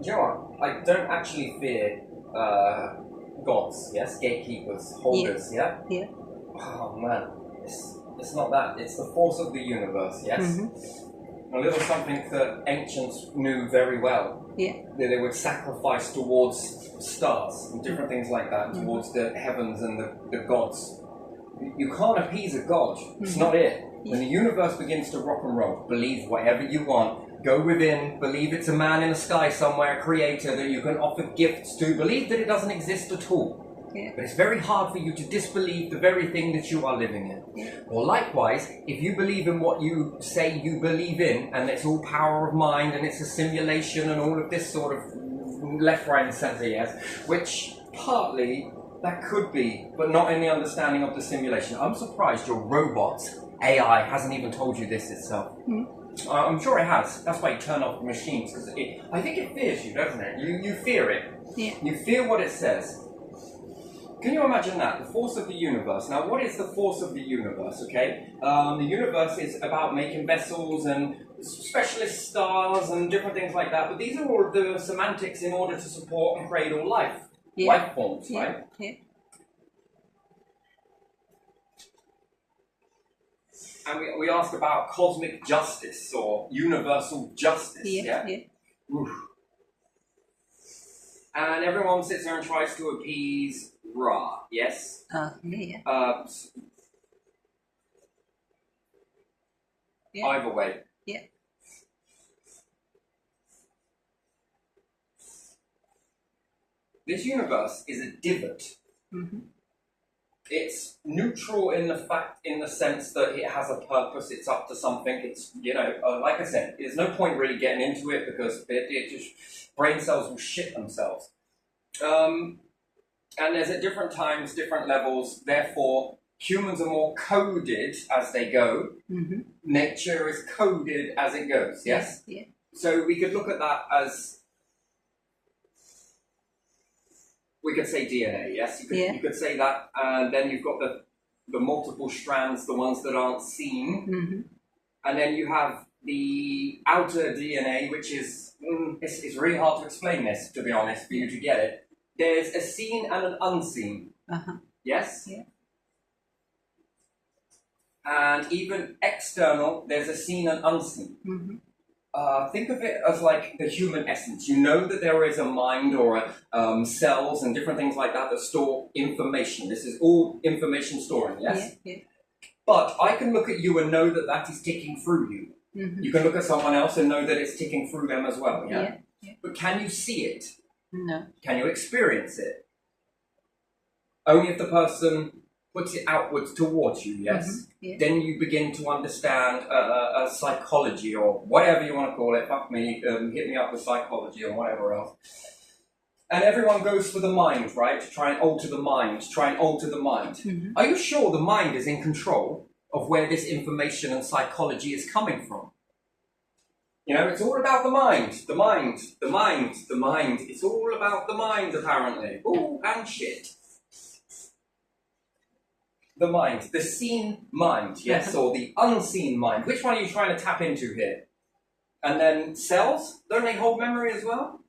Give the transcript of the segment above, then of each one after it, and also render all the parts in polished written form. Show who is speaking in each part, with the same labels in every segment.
Speaker 1: Do you know what? I don't actually fear gods, yes? Gatekeepers, holders, yeah?
Speaker 2: Yeah.
Speaker 1: Oh man, it's not that. It's the force of the universe, yes?
Speaker 2: Mm-hmm.
Speaker 1: A little something that ancients knew very well.
Speaker 2: Yeah.
Speaker 1: That they would sacrifice towards stars and different things like that, towards the heavens and the gods. You can't appease a god. It's not it. When the universe begins to rock and roll, believe whatever you want. Go within, believe it's a man in the sky somewhere, a creator that you can offer gifts to. Believe that it doesn't exist at all.
Speaker 2: Yeah.
Speaker 1: But it's very hard for you to disbelieve the very thing that you are living in.
Speaker 2: Yeah.
Speaker 1: Or likewise, if you believe in what you say you believe in, and it's all power of mind, and it's a simulation, and all of this sort of left, right, and centre, yes, which partly that could be, but not in the understanding of the simulation. I'm surprised your robot, AI, hasn't even told you this itself. I'm sure it has. That's why you turn off the machines, because I think it fears you, doesn't it? You fear it.
Speaker 2: Yeah.
Speaker 1: You fear what it says. Can you imagine that? The force of the universe. Now, what is the force of the universe, okay? The universe is about making vessels and specialist stars and different things like that, but these are all the semantics in order to support and create all life.
Speaker 2: Yeah.
Speaker 1: Life forms,
Speaker 2: Yeah.
Speaker 1: right?
Speaker 2: Yeah.
Speaker 1: And we ask about cosmic justice or universal justice,
Speaker 2: Yeah.
Speaker 1: yeah?
Speaker 2: Yeah.
Speaker 1: Oof. And everyone sits there and tries to appease Ra, yes?
Speaker 2: Yeah. Yeah.
Speaker 1: Either way.
Speaker 2: Yeah.
Speaker 1: This universe is a divot.
Speaker 2: Mm-hmm.
Speaker 1: It's neutral in the sense that it has a purpose. It's up to something. It's, like I said, there's no point really getting into it because it just brain cells will shit themselves. And there's at different times, different levels. Therefore, humans are more coded as they go.
Speaker 2: Mm-hmm.
Speaker 1: Nature is coded as it goes. Yes.
Speaker 2: Yeah.
Speaker 1: So we could look at that as, we could say DNA, yes? You could say that, and then you've got the multiple strands, the ones that aren't seen,
Speaker 2: Mm-hmm.
Speaker 1: and then you have the outer DNA, which is, it's really hard to explain this, to be honest, for you to get it. There's a seen and an unseen,
Speaker 2: Uh-huh.
Speaker 1: yes?
Speaker 2: Yeah.
Speaker 1: And even external, there's a seen and unseen.
Speaker 2: Mm-hmm.
Speaker 1: Think of it as like the human essence. You know that there is a mind or cells and different things like that store information. This is all information storing, yes?
Speaker 2: Yeah.
Speaker 1: But I can look at you and know that that is ticking through you.
Speaker 2: Mm-hmm.
Speaker 1: You can look at someone else and know that it's ticking through them as well, yeah?
Speaker 2: Yeah.
Speaker 1: But can you see it?
Speaker 2: No.
Speaker 1: Can you experience it? Only if the person puts it outwards towards you, yes?
Speaker 2: Mm-hmm. Yeah.
Speaker 1: Then you begin to understand psychology or whatever you want to call it. Fuck me, hit me up with psychology or whatever else. And everyone goes for the mind, right? To try and alter the mind,
Speaker 2: Mm-hmm.
Speaker 1: Are you sure the mind is in control of where this information and psychology is coming from? It's all about the mind. The mind. It's all about the mind, apparently. Ooh, and shit. The mind. The seen mind, yes? Or the unseen mind. Which one are you trying to tap into here? And then cells? Don't they hold memory as well?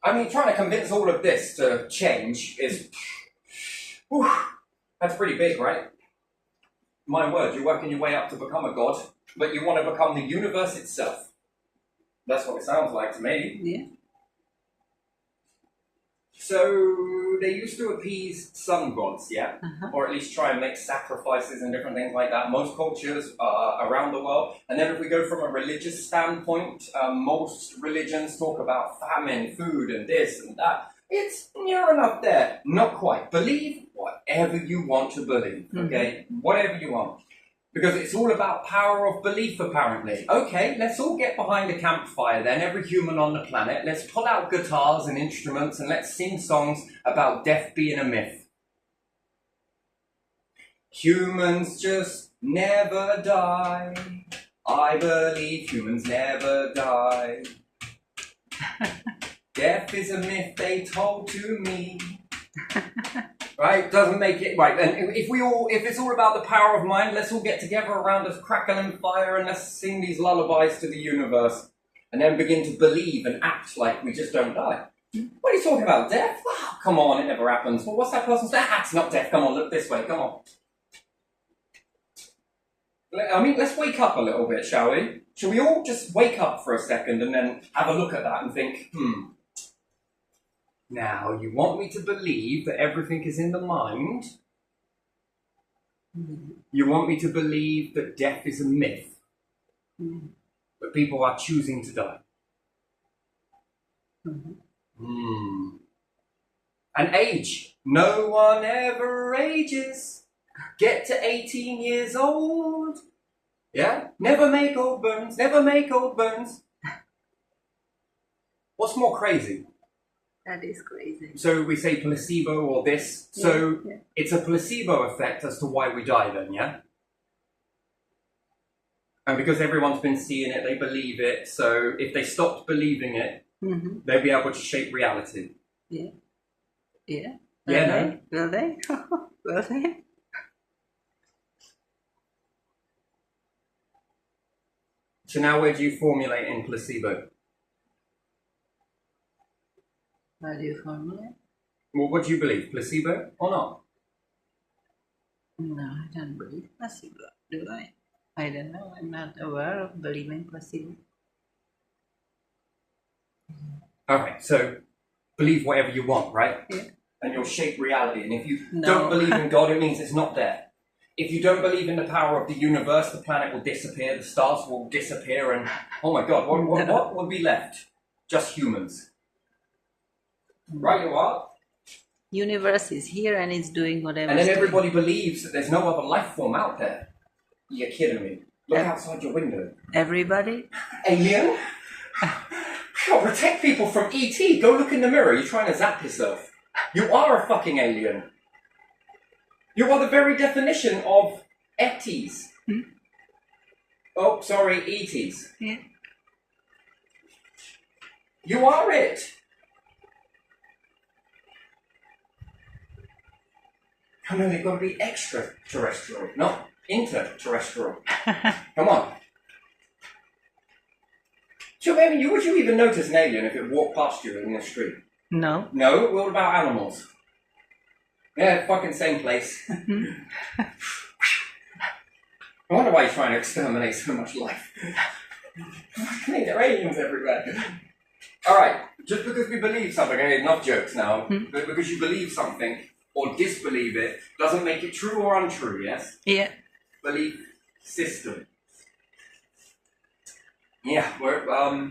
Speaker 1: I mean, trying to convince all of this to change is... Whew, that's pretty big, right? My word, you're working your way up to become a god, but you want to become the universe itself. That's what it sounds like to me.
Speaker 2: Yeah.
Speaker 1: So they used to appease sun gods, yeah?
Speaker 2: Uh-huh.
Speaker 1: Or at least try and make sacrifices and different things like that. Most cultures around the world. And then if we go from a religious standpoint, most religions talk about famine, food, and this and that. It's near enough there. Not quite. Believe whatever you want to believe, okay? Mm-hmm. Whatever you want. Because it's all about power of belief, apparently. Okay, let's all get behind a campfire then, every human on the planet. Let's pull out guitars and instruments and let's sing songs about death being a myth. Humans just never die. I believe humans never die. Death is a myth they told to me. Right? Doesn't make it right. And if it's all about the power of mind, let's all get together around a crackling fire and let's sing these lullabies to the universe, and then begin to believe and act like we just don't die. What are you talking about? Death? Oh, come on, it never happens. Well, what's that person saying? Ah, it's not death. Come on, look this way. Come on. I mean, let's wake up a little bit, shall we? Shall we all just wake up for a second and then have a look at that and think, now, you want me to believe that everything is in the mind? You want me to believe that death is a myth? That people are choosing to die? And age. No one ever ages. Get to 18 years old. Yeah? Never make old bones. Never make old bones. What's more crazy?
Speaker 2: That is crazy.
Speaker 1: So we say placebo or this. So it's a placebo effect as to why we die then, yeah? And because everyone's been seeing it, they believe it. So if they stopped believing it, they'll be able to shape reality.
Speaker 2: Yeah. Yeah.
Speaker 1: Yeah,
Speaker 2: Will they? Will they?
Speaker 1: So now where do you formulate in placebo?
Speaker 2: How do you formulate?
Speaker 1: Well, what do you believe? Placebo or not?
Speaker 2: No, I don't believe placebo, do I? I don't know. I'm not aware of believing placebo.
Speaker 1: Alright, so believe whatever you want, right?
Speaker 2: Yeah.
Speaker 1: And you'll shape reality. And if you don't believe in God, it means it's not there. If you don't believe in the power of the universe, the planet will disappear, the stars will disappear, and oh my God, what will be left? Just humans. Right, you are?
Speaker 2: Universe is here and it's doing whatever.
Speaker 1: And then everybody believes that there's no other life form out there. You're kidding me. Look outside your window.
Speaker 2: Everybody?
Speaker 1: Alien? God, protect people from ET. Go look in the mirror. You're trying to zap yourself. You are a fucking alien. You are the very definition of ETs. Oh, sorry, ETs.
Speaker 2: Yeah.
Speaker 1: You are it. Oh no, they've got to be extraterrestrial, not interterrestrial. Come on. So, I mean, would you even notice an alien if it walked past you in the street?
Speaker 2: No.
Speaker 1: No? What about animals? Yeah, fucking same place. I wonder why you're trying to exterminate so much life. There are aliens everywhere. Alright, just because we believe something, I mean, enough jokes now, but because you believe something or disbelieve it doesn't make it true or untrue, yes?
Speaker 2: Yeah.
Speaker 1: Belief system. Yeah, we're,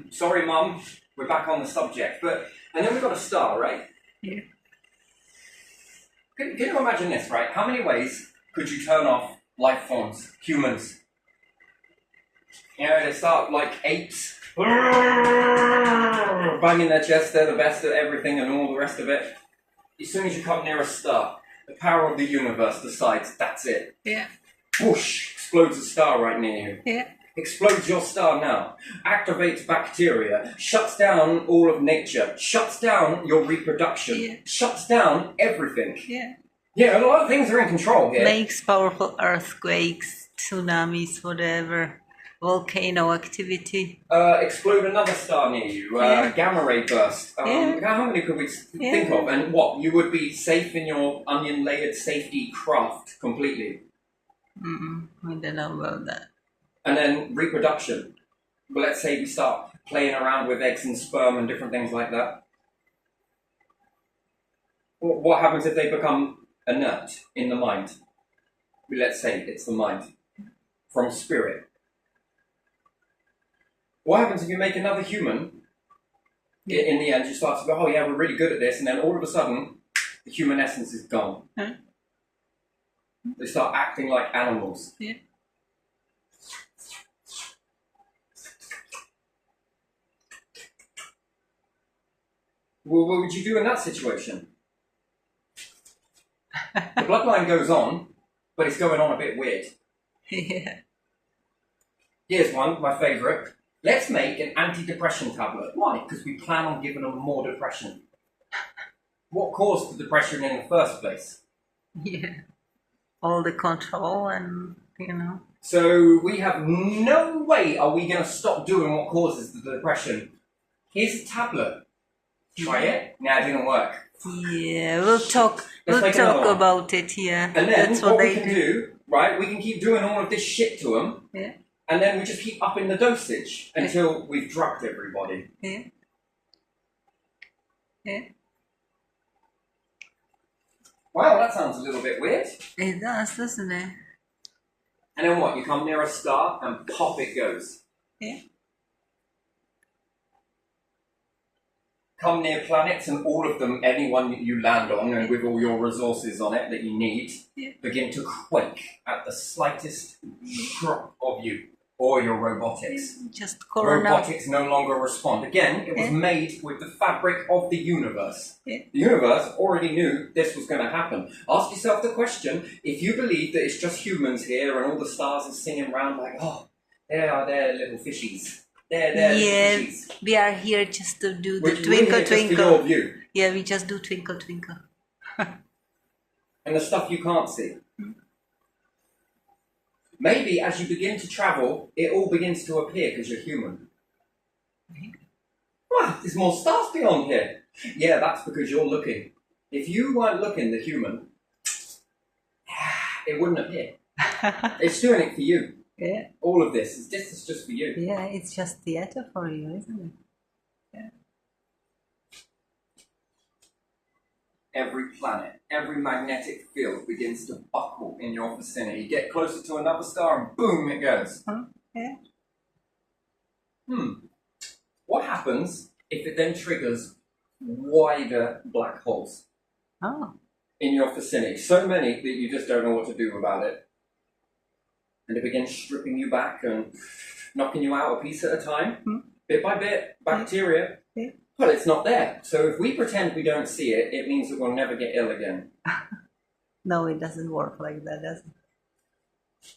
Speaker 1: sorry Mum, we're back on the subject, and then we've got a star, right?
Speaker 2: Yeah.
Speaker 1: Can you imagine this, right? How many ways could you turn off life forms, humans? You know, they start like apes, banging their chest, they're the best at everything and all the rest of it. As soon as you come near a star, the power of the universe decides that's it.
Speaker 2: Yeah.
Speaker 1: Whoosh! Explodes a star right near you.
Speaker 2: Yeah.
Speaker 1: Explodes your star now. Activates bacteria. Shuts down all of nature. Shuts down your reproduction.
Speaker 2: Yeah.
Speaker 1: Shuts down everything.
Speaker 2: Yeah.
Speaker 1: Yeah, a lot of things are in control here.
Speaker 2: Makes powerful earthquakes, tsunamis, whatever. Volcano activity.
Speaker 1: Explode another star near you. Gamma ray burst. How many could we think of? And what? You would be safe in your onion layered safety craft completely.
Speaker 2: I don't know about that.
Speaker 1: And then reproduction. Well, let's say we start playing around with eggs and sperm and different things like that. What happens if they become inert in the mind? Let's say it's the mind. From spirit. What happens if you make another human? In the end, you start to go, oh yeah, we're really good at this. And then all of a sudden, the human essence is gone.
Speaker 2: Huh?
Speaker 1: They start acting like animals.
Speaker 2: Yeah.
Speaker 1: Well, what would you do in that situation? The bloodline goes on, but it's going on a bit weird.
Speaker 2: Yeah.
Speaker 1: Here's one, my favourite. Let's make an anti-depression tablet. Why? Because we plan on giving them more depression. What caused the depression in the first place?
Speaker 2: Yeah. All the control and,
Speaker 1: So we have no way are we going to stop doing what causes the depression. Here's a tablet. Try it. Nah, it didn't work.
Speaker 2: Yeah, we'll talk
Speaker 1: Let's make another one.
Speaker 2: about it, yeah.
Speaker 1: And then
Speaker 2: That's
Speaker 1: what we
Speaker 2: they
Speaker 1: can do, right, we can keep doing all of this shit to them,
Speaker 2: Yeah,
Speaker 1: and then we just keep upping the dosage until we've drugged everybody.
Speaker 2: yeah. Yeah.
Speaker 1: Wow, that sounds a little bit weird.
Speaker 2: It does, doesn't it?
Speaker 1: And then what? You come near a star and pop it goes.
Speaker 2: Yeah.
Speaker 1: Come near planets and all of them, anyone that you land on and with all your resources on it that you need, begin to quake at the slightest drop of you or your robotics.
Speaker 2: Just corona.
Speaker 1: Robotics no longer respond. Again, it was made with the fabric of the universe.
Speaker 2: Yeah.
Speaker 1: The universe already knew this was going to happen. Ask yourself the question, if you believe that it's just humans here and all the stars are singing around like, oh, there are their little fishies. They're little fishies.
Speaker 2: We are here just to do the
Speaker 1: Which
Speaker 2: twinkle
Speaker 1: we're here just for
Speaker 2: twinkle.
Speaker 1: your view.
Speaker 2: Yeah, we just do twinkle twinkle.
Speaker 1: And the stuff you can't see. Maybe as you begin to travel, it all begins to appear because you're human. Wow, there's more stars beyond here. Yeah, that's because you're looking. If you weren't looking, the human, it wouldn't appear. It's doing it for you.
Speaker 2: Yeah.
Speaker 1: All of this is just for you.
Speaker 2: Yeah, it's just theater for you, isn't it? Yeah.
Speaker 1: Every planet, every magnetic field begins to buckle in your vicinity. Get closer to another star and boom, it goes.
Speaker 2: Huh? Yeah.
Speaker 1: What happens if it then triggers wider black holes
Speaker 2: Oh.
Speaker 1: in your vicinity? So many that you just don't know what to do about it. And it begins stripping you back and knocking you out a piece at a time, bit by bit, bacteria.
Speaker 2: Yeah.
Speaker 1: Well, it's not there. So if we pretend we don't see it, it means that we'll never get ill again.
Speaker 2: No, it doesn't work like that, does it?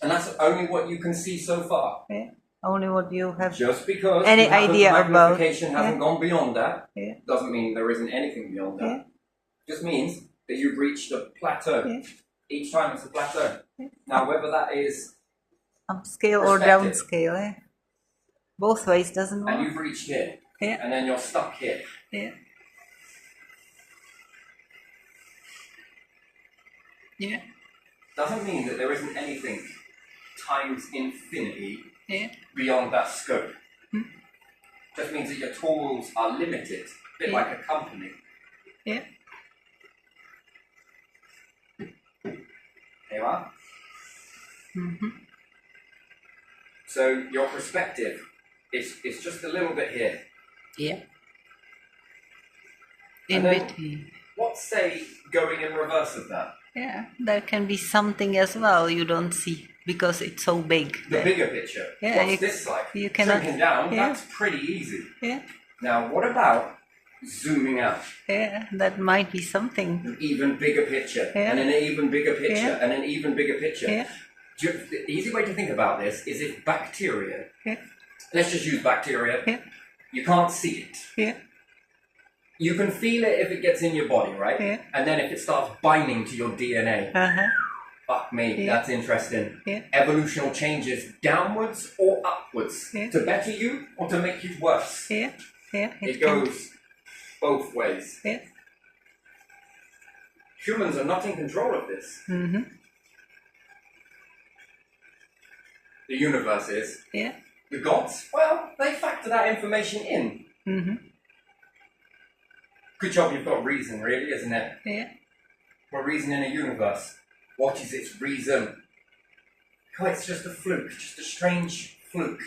Speaker 1: And that's only what you can see so far.
Speaker 2: Yeah. Only what you have.
Speaker 1: Just because
Speaker 2: Any
Speaker 1: you haven't-
Speaker 2: idea about-
Speaker 1: magnification hasn't gone beyond that,
Speaker 2: Yeah.
Speaker 1: doesn't mean there isn't anything beyond that.
Speaker 2: Yeah.
Speaker 1: Just means that you've reached a plateau.
Speaker 2: Yeah.
Speaker 1: Each time it's a plateau. Now, whether that is,
Speaker 2: Upscale or
Speaker 1: Perspective.
Speaker 2: downscale, eh? Both ways doesn't
Speaker 1: and
Speaker 2: work.
Speaker 1: you've reached here,
Speaker 2: Yeah.
Speaker 1: and then you're stuck here.
Speaker 2: Yeah. Yeah.
Speaker 1: Doesn't mean that there isn't anything times infinity
Speaker 2: Yeah.
Speaker 1: beyond that scope. Just means that your tools are limited, a bit
Speaker 2: Yeah.
Speaker 1: like a company.
Speaker 2: Yeah.
Speaker 1: There you are.
Speaker 2: Mm-hmm.
Speaker 1: So your perspective is just a little bit here.
Speaker 2: Yeah. In
Speaker 1: And then-
Speaker 2: between.
Speaker 1: What's, say, going in reverse of that?
Speaker 2: Yeah. There can be something as well you don't see because it's so big.
Speaker 1: The bigger picture.
Speaker 2: Yeah,
Speaker 1: What's this like?
Speaker 2: you cannot-
Speaker 1: Shrinking down,
Speaker 2: yeah.
Speaker 1: that's pretty easy.
Speaker 2: Yeah.
Speaker 1: Now, what about zooming out?
Speaker 2: Yeah. That might be something.
Speaker 1: An even bigger picture,
Speaker 2: Yeah.
Speaker 1: and an even bigger picture,
Speaker 2: Yeah.
Speaker 1: and an even bigger picture.
Speaker 2: Yeah.
Speaker 1: The easy way to think about this is if bacteria,
Speaker 2: Yeah.
Speaker 1: let's just use bacteria,
Speaker 2: Yeah.
Speaker 1: you can't see it.
Speaker 2: Yeah.
Speaker 1: You can feel it if it gets in your body, right?
Speaker 2: Yeah.
Speaker 1: And then if it starts binding to your DNA.
Speaker 2: Uh-huh.
Speaker 1: Fuck me,
Speaker 2: Yeah.
Speaker 1: that's interesting.
Speaker 2: Yeah.
Speaker 1: Evolutional changes downwards or upwards
Speaker 2: Yeah.
Speaker 1: to better you or to make you worse.
Speaker 2: Yeah. Yeah.
Speaker 1: It
Speaker 2: can-
Speaker 1: goes both ways.
Speaker 2: Yeah.
Speaker 1: Humans are not in control of this.
Speaker 2: Mm-hmm.
Speaker 1: The universe is.
Speaker 2: Yeah.
Speaker 1: The gods, well, they factor that information in.
Speaker 2: Mm-hmm.
Speaker 1: Good job you've got reason, really, isn't it?
Speaker 2: Yeah.
Speaker 1: What reason in a universe? What is its reason? Oh, it's just a fluke, just a strange fluke.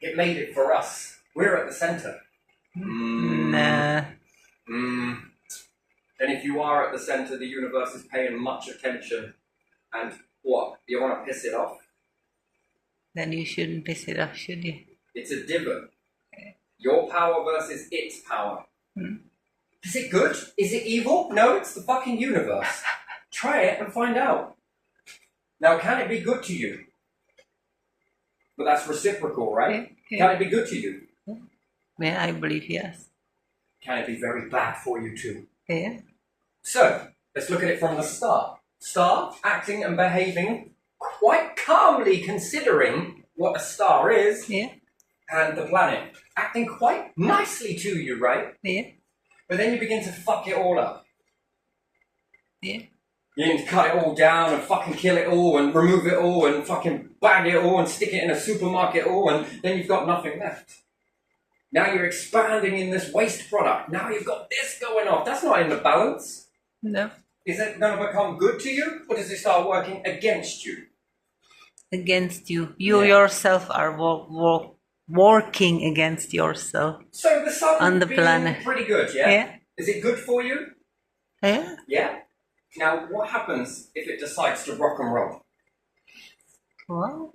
Speaker 1: It made it for us. We're at the centre.
Speaker 2: Nah.
Speaker 1: Then if you are at the centre, the universe is paying much attention. And what? You want to piss it off?
Speaker 2: Then you shouldn't piss it off, should you?
Speaker 1: It's a divot. Your power versus its power. Is it good? Is it evil? No, it's the fucking universe. Try it and find out. Now, can it be good to you? But that's reciprocal, right?
Speaker 2: Yeah.
Speaker 1: Can it be good to you?
Speaker 2: Yeah, I believe yes.
Speaker 1: can it be very bad for you too?
Speaker 2: Yeah.
Speaker 1: So, let's look at it from the start. Star, acting and behaving quite calmly considering what a star is
Speaker 2: Yeah.
Speaker 1: and the planet. Acting quite nicely to you, right?
Speaker 2: Yeah.
Speaker 1: But then you begin to fuck it all up.
Speaker 2: Yeah.
Speaker 1: You need to cut it all down and fucking kill it all and remove it all and fucking bag it all and stick it in a supermarket all, and then you've got nothing left. Now you're expanding in this waste product. Now you've got this going off. That's not in the balance.
Speaker 2: No.
Speaker 1: Is it going to become good to you, or does it start working against you?
Speaker 2: Against you. You
Speaker 1: Yeah.
Speaker 2: yourself are working against yourself.
Speaker 1: So the sun
Speaker 2: On the
Speaker 1: being
Speaker 2: planet.
Speaker 1: pretty good, yeah?
Speaker 2: Yeah.
Speaker 1: Is it good for you?
Speaker 2: Yeah.
Speaker 1: Yeah. Now, what happens if it decides to rock and roll?
Speaker 2: Well,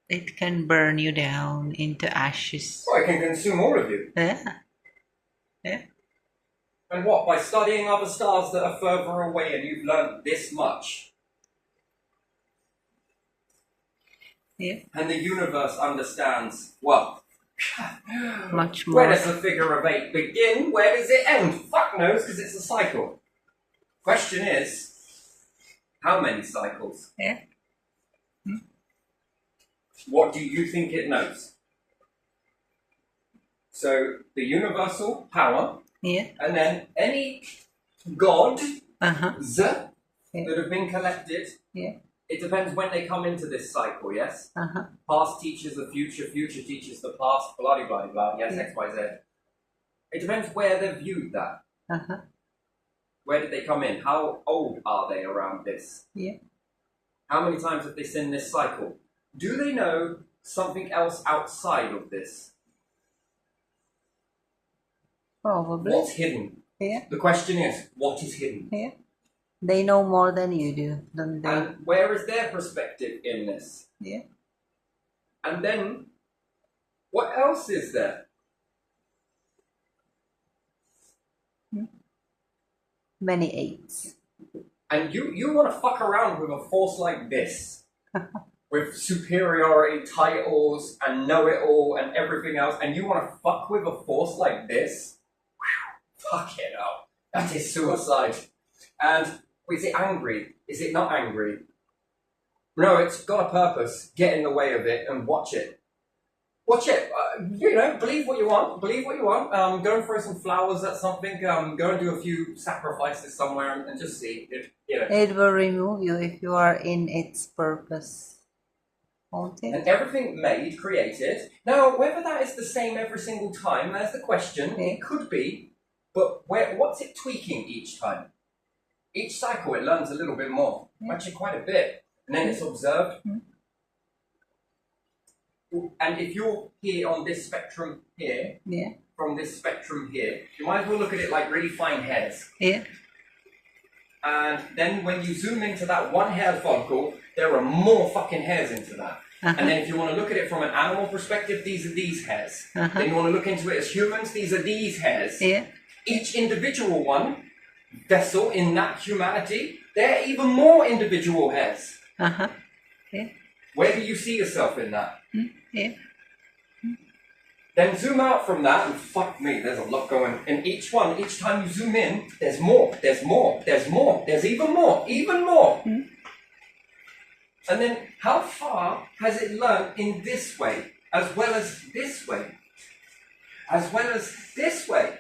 Speaker 2: it can burn you down into ashes.
Speaker 1: Well, it can consume all of you.
Speaker 2: Yeah. Yeah.
Speaker 1: And what? By studying other stars that are further away and you've learned this much.
Speaker 2: Yeah.
Speaker 1: And the universe understands, well,
Speaker 2: Much
Speaker 1: where
Speaker 2: more.
Speaker 1: does the figure of 8 begin? Where does it end? Fuck knows, because it's a cycle. Question is, how many cycles?
Speaker 2: Yeah.
Speaker 1: What do you think it knows? So, the universal power,
Speaker 2: Yeah.
Speaker 1: and then any gods
Speaker 2: Uh-huh.
Speaker 1: that have been collected.
Speaker 2: Yeah.
Speaker 1: It depends when they come into this cycle, yes?
Speaker 2: Uh-huh.
Speaker 1: Past teaches the future, future teaches the past, blah, blah, blah, yes,
Speaker 2: Yeah.
Speaker 1: X, Y, Z. It depends where they've viewed that.
Speaker 2: Uh-huh.
Speaker 1: Where did they come in? How old are they around this?
Speaker 2: Yeah.
Speaker 1: How many times have they seen this cycle? Do they know something else outside of this?
Speaker 2: Probably.
Speaker 1: What's hidden?
Speaker 2: Yeah.
Speaker 1: The question is, what is hidden?
Speaker 2: Yeah. They know more than you do, don't they?
Speaker 1: And where is their perspective in this?
Speaker 2: Yeah.
Speaker 1: And then, what else is there?
Speaker 2: Many eights.
Speaker 1: And you want to fuck around with a force like this, with superiority titles and know-it-all and everything else, and you want to fuck with a force like this? Whew, fuck it up. That is suicide. And is it angry? Is it not angry? No, it's got a purpose. Get in the way of it and watch it. Watch it. Believe what you want. Believe what you want. Go and throw some flowers at something. Go and do a few sacrifices somewhere and just see.
Speaker 2: It will remove you if you are in its purpose. Won't it?
Speaker 1: And everything made, created. Now, whether that is the same every single time, that's the question.
Speaker 2: Yeah.
Speaker 1: It could be. But what's it tweaking each time? Each cycle, it learns a little bit more.
Speaker 2: Yeah.
Speaker 1: Actually, quite a bit. And then it's observed. And if you're here on this spectrum here,
Speaker 2: Yeah.
Speaker 1: from this spectrum here, you might as well look at it like really fine hairs.
Speaker 2: Yeah.
Speaker 1: And then when you zoom into that one hair follicle, there are more fucking hairs into that.
Speaker 2: Uh-huh.
Speaker 1: And then if you want to look at it from an animal perspective, these are these hairs.
Speaker 2: Uh-huh.
Speaker 1: Then you want to look into it as humans, these are these hairs.
Speaker 2: Yeah.
Speaker 1: Each individual vessel in that humanity, there are even more individual hairs.
Speaker 2: Uh-huh. Yeah.
Speaker 1: Where do you see yourself in that?
Speaker 2: Yeah.
Speaker 1: Then zoom out from that and fuck me, there's a lot going. And each time you zoom in, there's more, there's more, there's more, there's even more, even more. And then how far has it learned in this way, as well as this way, as well as this way?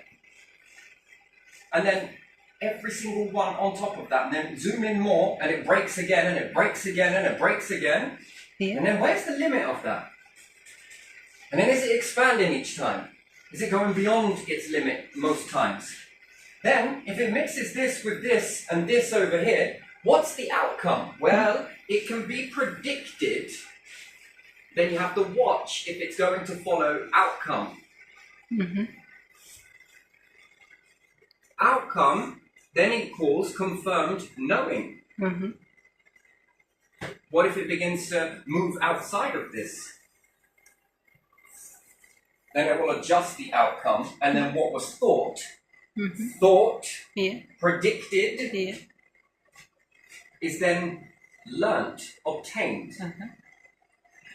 Speaker 1: And then every single one on top of that, and then zoom in more, and it breaks again, and it breaks again, and it breaks again.
Speaker 2: Yeah.
Speaker 1: And then where's the limit of that? And then is it expanding each time? Is it going beyond its limit most times? Then, if it mixes this with this and this over here, what's the outcome? Well, it can be predicted. Then you have to watch if it's going to follow outcome.
Speaker 2: Mm-hmm.
Speaker 1: Outcome then equals confirmed knowing.
Speaker 2: Mm-hmm.
Speaker 1: What if it begins to move outside of this? Then it will adjust the outcome, and then what was thought,
Speaker 2: Yeah.
Speaker 1: predicted,
Speaker 2: Yeah.
Speaker 1: is then learnt, obtained.
Speaker 2: Uh-huh.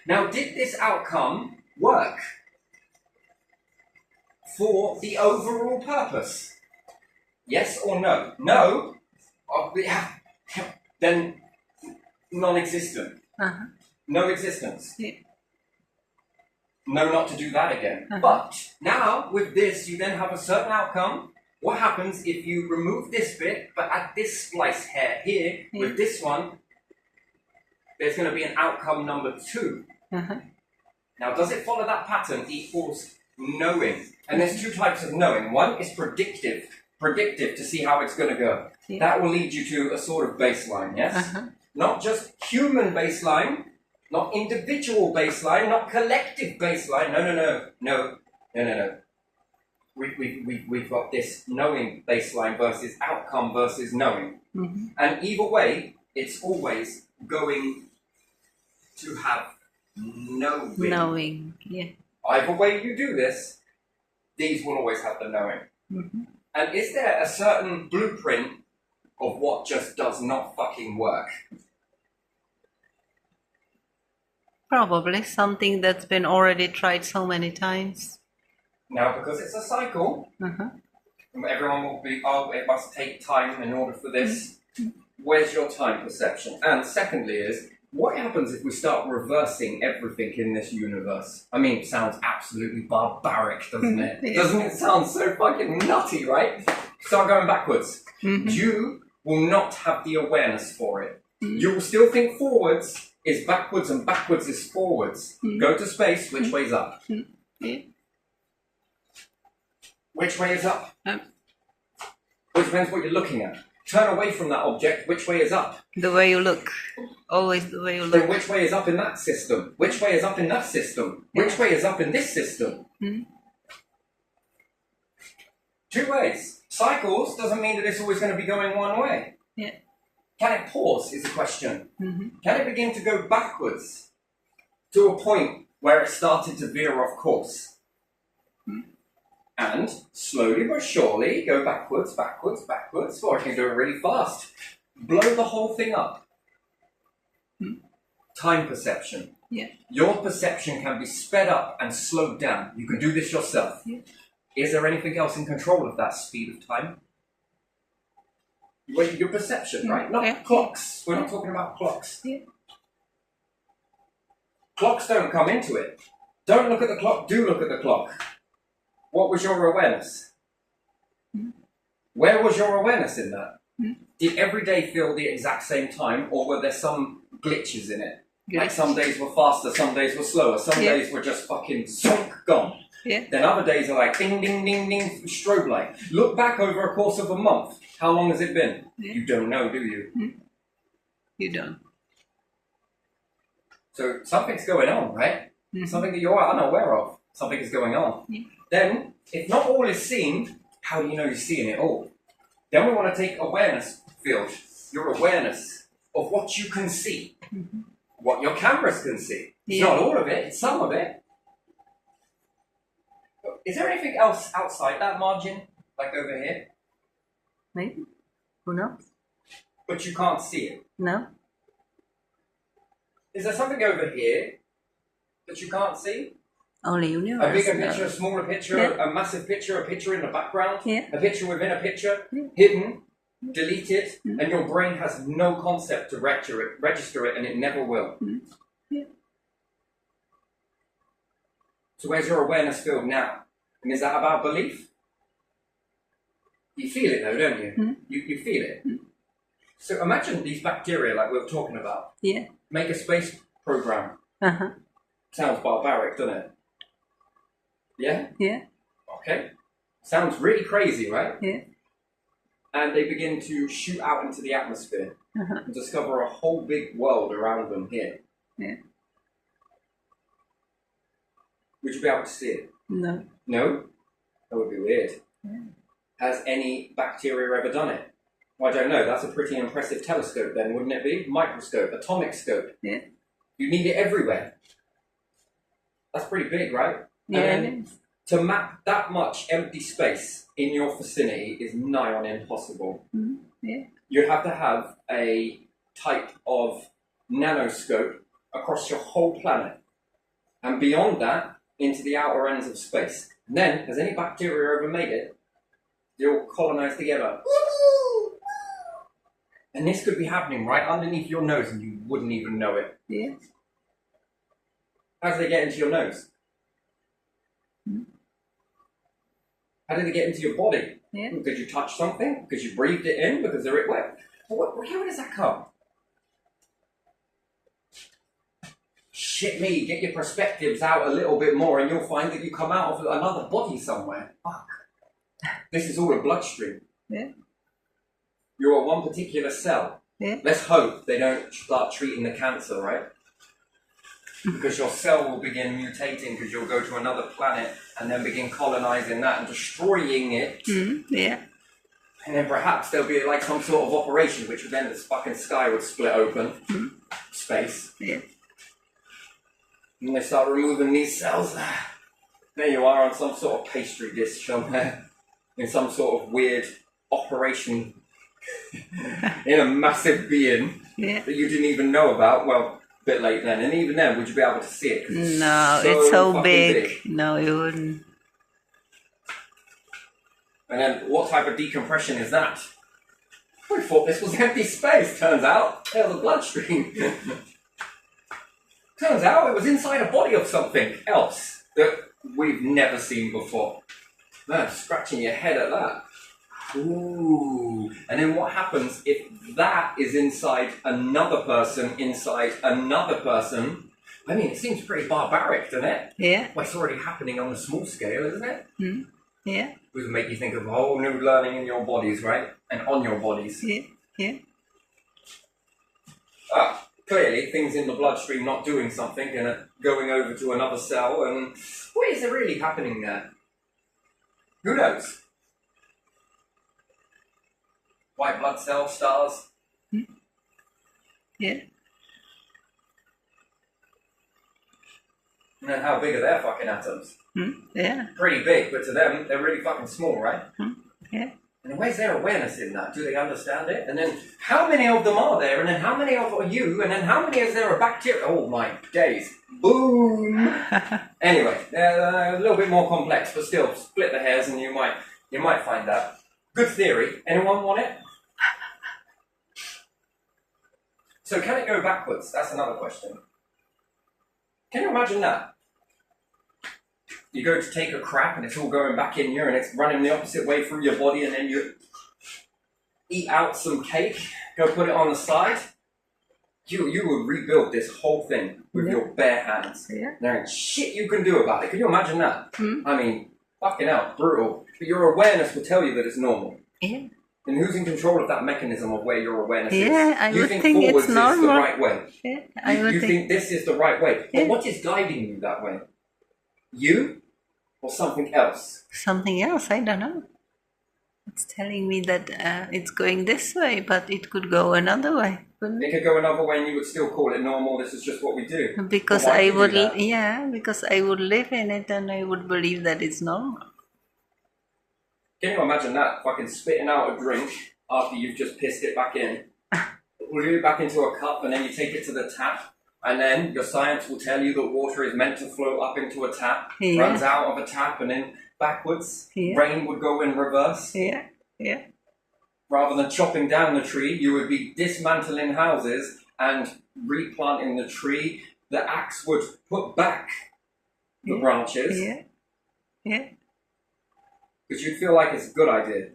Speaker 1: Now, did this outcome work for the overall purpose? Yes or no? No? Yeah. Then non-existent.
Speaker 2: Uh-huh.
Speaker 1: No existence.
Speaker 2: Yeah.
Speaker 1: No, not to do that again.
Speaker 2: Uh-huh.
Speaker 1: But now with this, you then have a certain outcome. What happens if you remove this bit, but add this splice hair here with this one? There's going to be an outcome number 2.
Speaker 2: Uh-huh.
Speaker 1: Now, does it follow that pattern equals knowing? And there's 2 types of knowing. One is predictive to see how it's going to go.
Speaker 2: Yeah.
Speaker 1: That will lead you to a sort of baseline, yes?
Speaker 2: Uh-huh.
Speaker 1: Not just human baseline, not individual baseline, not collective baseline. No. We've got this knowing baseline versus outcome versus knowing.
Speaker 2: Mm-hmm.
Speaker 1: And either way, it's always going to have knowing.
Speaker 2: Knowing, yeah.
Speaker 1: Either way you do this, these will always have the knowing.
Speaker 2: Mm-hmm.
Speaker 1: And is there a certain blueprint of what just does not fucking work?
Speaker 2: Probably something that's been already tried so many times.
Speaker 1: Now, because it's a cycle,
Speaker 2: Uh-huh.
Speaker 1: everyone will be, oh, it must take time in order for this. Where's your time perception? And secondly is, what happens if we start reversing everything in this universe? I mean, it sounds absolutely barbaric, doesn't it?
Speaker 2: Yeah.
Speaker 1: Doesn't it sound so fucking nutty, right? Start going backwards.
Speaker 2: Mm-hmm.
Speaker 1: You will not have the awareness for it.
Speaker 2: Mm-hmm.
Speaker 1: You will still think forwards is backwards and backwards is forwards.
Speaker 2: Mm-hmm.
Speaker 1: Go to space, which way's up?
Speaker 2: Yeah.
Speaker 1: Which way is up?
Speaker 2: Um,
Speaker 1: It depends what you're looking at. Turn away from that object, which way is up?
Speaker 2: The way you look. Always the way you
Speaker 1: Then
Speaker 2: look.
Speaker 1: which way is up in that system? Which way is up in that system? Which way is up in this system?
Speaker 2: Mm-hmm.
Speaker 1: 2 ways. Cycles doesn't mean that it's always going to be going one way.
Speaker 2: Yeah.
Speaker 1: Can it pause is the question.
Speaker 2: Mm-hmm.
Speaker 1: Can it begin to go backwards to a point where it started to veer off course? And slowly but surely go backwards, or I can do it really fast. Blow the whole thing up. Time perception.
Speaker 2: Yeah.
Speaker 1: Your perception can be sped up and slowed down. You can do this yourself.
Speaker 2: Yeah.
Speaker 1: Is there anything else in control of that speed of time? Well, your perception, right? Not clocks. We're not talking about clocks.
Speaker 2: Yeah.
Speaker 1: Clocks don't come into it. Don't look at the clock, do look at the clock. What was your awareness? Where was your awareness in that? Did every day feel the exact same time, or were there some glitches in it? Like some days were faster, some days were slower, some days were just fucking zonk gone.
Speaker 2: Yeah.
Speaker 1: Then other days are like ding, ding, ding, ding, strobe light. Look back over a course of a month. How long has it been?
Speaker 2: Yeah.
Speaker 1: You don't know, do you?
Speaker 2: You don't.
Speaker 1: So something's going on, right?
Speaker 2: Mm-hmm.
Speaker 1: Something that you're unaware of. Something is going on.
Speaker 2: Yeah.
Speaker 1: Then, if not all is seen, how do you know you're seeing it all? Then we want to take awareness field, your awareness of what you can see, what your cameras can see. It's not all of it, it's some of it. Is there anything else outside that margin, like over here?
Speaker 2: Maybe. Who knows?
Speaker 1: But you can't see it.
Speaker 2: No.
Speaker 1: Is there something over here that you can't see?
Speaker 2: Only universe.
Speaker 1: A bigger
Speaker 2: knows.
Speaker 1: picture, a smaller picture, a massive picture, a picture in the background,
Speaker 2: Yeah.
Speaker 1: a picture within a picture,
Speaker 2: Yeah.
Speaker 1: hidden, deleted, and your brain has no concept to register it, and it never will.
Speaker 2: Yeah.
Speaker 1: So where's your awareness field now? And is that about belief? You feel it though, don't you? You feel it. So imagine these bacteria like we were talking about.
Speaker 2: Yeah.
Speaker 1: Make a space program.
Speaker 2: Uh-huh.
Speaker 1: Sounds barbaric, doesn't it? Yeah?
Speaker 2: Yeah.
Speaker 1: Okay. Sounds really crazy, right?
Speaker 2: Yeah.
Speaker 1: And they begin to shoot out into the atmosphere
Speaker 2: Uh-huh.
Speaker 1: and discover a whole big world around them here.
Speaker 2: Yeah.
Speaker 1: Would you be able to see it?
Speaker 2: No.
Speaker 1: No? That would be weird.
Speaker 2: Yeah.
Speaker 1: Has any bacteria ever done it? Well, I don't know. That's a pretty impressive telescope then, wouldn't it be? Microscope, atomic scope.
Speaker 2: Yeah.
Speaker 1: You need it everywhere. That's pretty big, right?
Speaker 2: Yeah.
Speaker 1: And
Speaker 2: it
Speaker 1: then
Speaker 2: is.
Speaker 1: to map that much empty space in your vicinity is nigh on impossible.
Speaker 2: Yeah.
Speaker 1: You have to have a type of nanoscope across your whole planet. And beyond that, into the outer ends of space. And then, has any bacteria ever made it? They all colonize together. And this could be happening right underneath your nose and you wouldn't even know it.
Speaker 2: Yeah.
Speaker 1: How do they get into your nose? How did they get into your body?
Speaker 2: Yeah.
Speaker 1: Because you touched something? Because you breathed it in? Because they're wet? How does that come? Shit me, get your perspectives out a little bit more and you'll find that you come out of another body somewhere. Fuck. This is all a bloodstream.
Speaker 2: Yeah.
Speaker 1: You're one particular cell.
Speaker 2: Yeah.
Speaker 1: Let's hope they don't start treating the cancer, right? Because your cell will begin mutating because you'll go to another planet and then begin colonizing that and destroying it.
Speaker 2: Yeah.
Speaker 1: And then perhaps there'll be like some sort of operation which then the fucking sky would split open. Space.
Speaker 2: Yeah.
Speaker 1: And they start removing these cells. There you are on some sort of pastry dish somewhere. In some sort of weird operation. In a massive being.
Speaker 2: Yeah.
Speaker 1: That you didn't even know about. Well, a bit late then. And even then, would you be able to see it? 'Cause
Speaker 2: No, it's so
Speaker 1: fucking
Speaker 2: big. No, you wouldn't.
Speaker 1: And then what type of decompression is that? We thought this was empty space. Turns out it was a bloodstream. Turns out it was inside a body of something else that we've never seen before. Man, scratching your head at that. Ooh. And then what happens if that is inside another person, inside another person? I mean, it seems pretty barbaric, doesn't it?
Speaker 2: Yeah.
Speaker 1: Well, it's already happening on a small scale, isn't it?
Speaker 2: Yeah.
Speaker 1: It would make you think of a whole new learning in your bodies, right? And on your bodies.
Speaker 2: Yeah. Yeah.
Speaker 1: Clearly, things in the bloodstream not doing something and going over to another cell, and what is really happening there? Who knows? White blood cell stars?
Speaker 2: Yeah.
Speaker 1: And then how big are their fucking atoms?
Speaker 2: Yeah.
Speaker 1: Pretty big, but to them, they're really fucking small, right?
Speaker 2: Yeah.
Speaker 1: And where's their awareness in that? Do they understand it? And then how many of them are there? And then how many of are you? And then how many is there a bacteria? Oh my days. Boom! Anyway, they're a little bit more complex, but still, split the hairs and you might find that. Good theory. Anyone want it? So can it go backwards? That's another question. Can you imagine that? You go to take a crap and it's all going back in you and it's running the opposite way through your body, and then you eat out some cake, go put it on the side. You would rebuild this whole thing with your bare hands.
Speaker 2: Yeah.
Speaker 1: There ain't shit you can do about it. Can you imagine that? I mean, fucking hell, brutal. But your awareness will tell you that it's normal.
Speaker 2: Yeah.
Speaker 1: And who's in control of that mechanism of where your awareness is?
Speaker 2: Yeah, I
Speaker 1: you
Speaker 2: would
Speaker 1: think
Speaker 2: think
Speaker 1: forwards
Speaker 2: it's
Speaker 1: is the
Speaker 2: normal.
Speaker 1: right way.
Speaker 2: Yeah. I would
Speaker 1: You think this is the right way.
Speaker 2: Yeah.
Speaker 1: But what is guiding you that way? You or something else?
Speaker 2: something else. I don't know. It's telling me that it's going this way, but it could go another way. Couldn't
Speaker 1: It could go another way and you would still call it normal. This is just what we do.
Speaker 2: it? Because
Speaker 1: But why
Speaker 2: I
Speaker 1: do you
Speaker 2: would,
Speaker 1: do that?
Speaker 2: because I would live in it and I would believe that it's normal.
Speaker 1: Can you imagine that? Fucking spitting out a drink after you've just pissed it back in. We'll do it back into a cup and then you take it to the tap. And then your science will tell you that water is meant to flow up into a tap,
Speaker 2: Yeah.
Speaker 1: runs out of a tap and then backwards.
Speaker 2: Yeah.
Speaker 1: Rain would go in reverse.
Speaker 2: Yeah. Yeah.
Speaker 1: Rather than chopping down the tree, you would be dismantling houses and replanting the tree. The axe would put back the branches
Speaker 2: Yeah. Yeah.
Speaker 1: because you'd feel like it's a good idea.